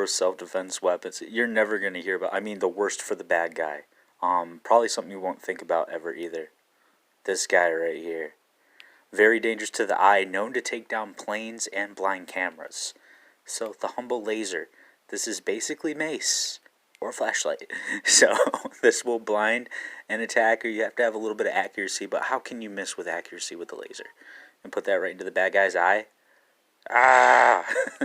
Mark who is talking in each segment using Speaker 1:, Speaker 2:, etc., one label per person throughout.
Speaker 1: worst self-defense weapons. You're never going to hear about, I mean the worst for the bad guy. Probably something you won't think about ever either. This guy right here. Very dangerous to the eye, known to take down planes and blind cameras. So the humble laser. This is basically mace or flashlight. So this will blind an attacker. You have to have a little bit of accuracy, but how can you miss with accuracy with the laser? And put that right into the bad guy's eye.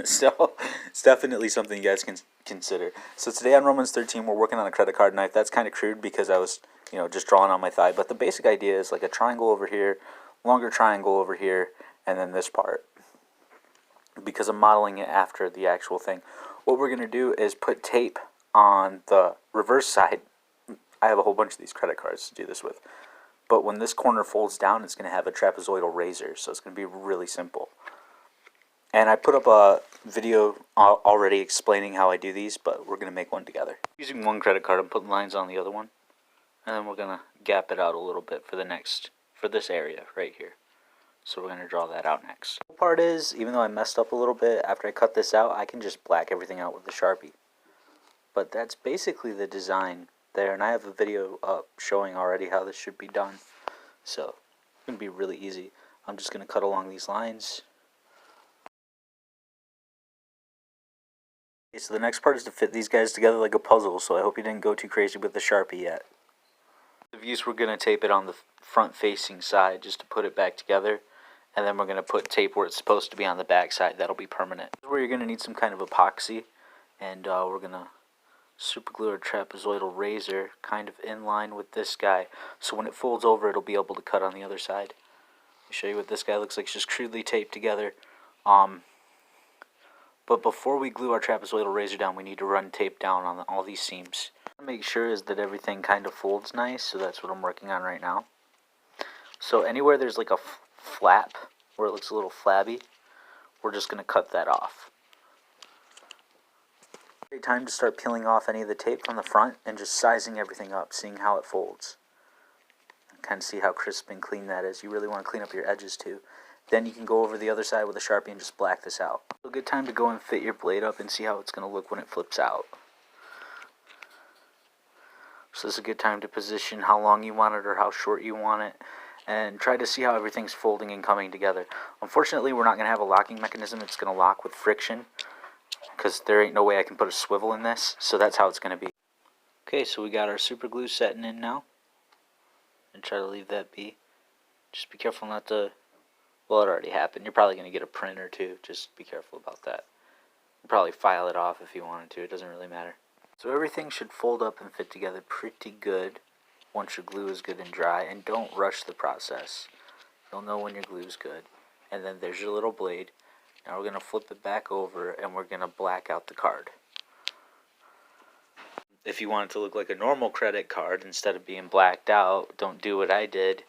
Speaker 1: So it's definitely something you guys can consider. So today on Romans 13, we're working on a credit card knife. That's kind of crude because I was, just drawing on my thigh. But the basic idea is like a triangle over here, longer triangle over here, and then this part. Because I'm modeling it after the actual thing. What we're going to do is put tape on the reverse side. I have a whole bunch of these credit cards to do this with. But when this corner folds down, it's going to have a trapezoidal razor. So it's going to be really simple. And I put up a video already explaining how I do these, but we're going to make one together. Using one credit card, I'm putting lines on the other one. And then we're going to gap it out a little bit for this area right here. So we're going to draw that out next. The part is, even though I messed up a little bit, after I cut this out, I can just black everything out with the Sharpie. But that's basically the design there, and I have a video up showing already how this should be done. So it's going to be really easy. I'm just going to cut along these lines. Okay, so the next part is to fit these guys together like a puzzle, so I hope you didn't go too crazy with the Sharpie yet. The views, we're going to tape it on the front facing side just to put it back together. And then we're going to put tape where it's supposed to be on the back side. That'll be permanent. This is where you're going to need some kind of epoxy. And we're going to super glue our trapezoidal razor kind of in line with this guy. So when it folds over, it'll be able to cut on the other side. I'll show you what this guy looks like. It's just crudely taped together. But before we glue our trapezoidal razor down, we need to run tape down on all these seams. What I make sure is that everything kind of folds nice. So that's what I'm working on right now. So anywhere there's like a flap where it looks a little flabby, we're just going to cut that off. Great time to start peeling off any of the tape from the front and just sizing everything up, seeing how it folds. Kind of see how crisp and clean that is. You really want to clean up your edges too. Then you can go over the other side with a Sharpie and just black this out. A good time to go and fit your blade up and see how it's going to look when it flips out. So this is a good time to position how long you want it or how short you want it. And try to see how everything's folding and coming together. Unfortunately, we're not going to have a locking mechanism. It's going to lock with friction, because there ain't no way I can put a swivel in this, so that's how it's going to be. Okay, so we got our super glue setting in now. And try to leave that be. Just be careful not to, well, it already happened. You're probably going to get a print or two. Just be careful about that. You'll probably file it off if you wanted to. It doesn't really matter. So everything should fold up and fit together pretty good once your glue is good and dry, and don't rush the process. You'll know when your glue is good. And then there's your little blade. Now we're going to flip it back over and we're going to black out the card. If you want it to look like a normal credit card instead of being blacked out, don't do what I did.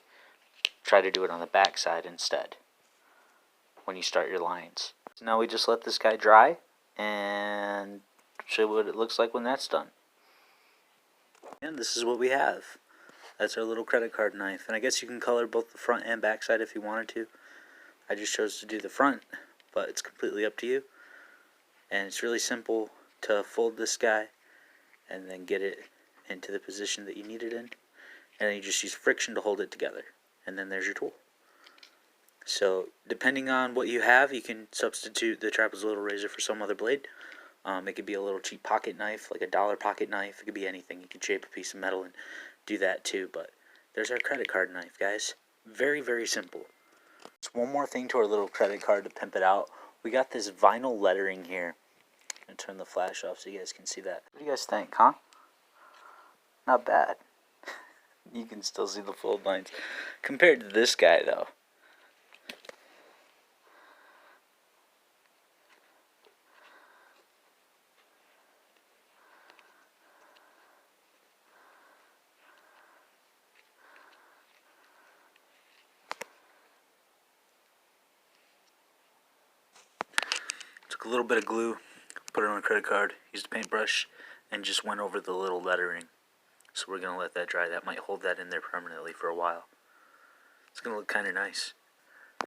Speaker 1: Try to do it on the back side instead when you start your lines. So now we just let this guy dry and show you what it looks like when that's done. And this is what we have. That's our little credit card knife. And I guess you can color both the front and back side if you wanted to. I just chose to do the front, but it's completely up to you. And it's really simple to fold this guy and then get it into the position that you need it in. And then you just use friction to hold it together. And then there's your tool. So depending on what you have, you can substitute the trapezoidal razor for some other blade. It could be a little cheap pocket knife, like a $1 pocket knife. It could be anything. You could shape a piece of metal and do that too. But there's our credit card knife, guys. Very, very simple. Just one more thing to our little credit card to pimp it out. We got this vinyl lettering here. I'm going to turn the flash off so you guys can see that. What do you guys think, huh? Not bad. You can still see the fold lines. Compared to this guy, though. Took a little bit of glue, put it on a credit card, used a paintbrush, and just went over the little lettering. So we're going to let that dry. That might hold that in there permanently for a while. It's going to look kind of nice.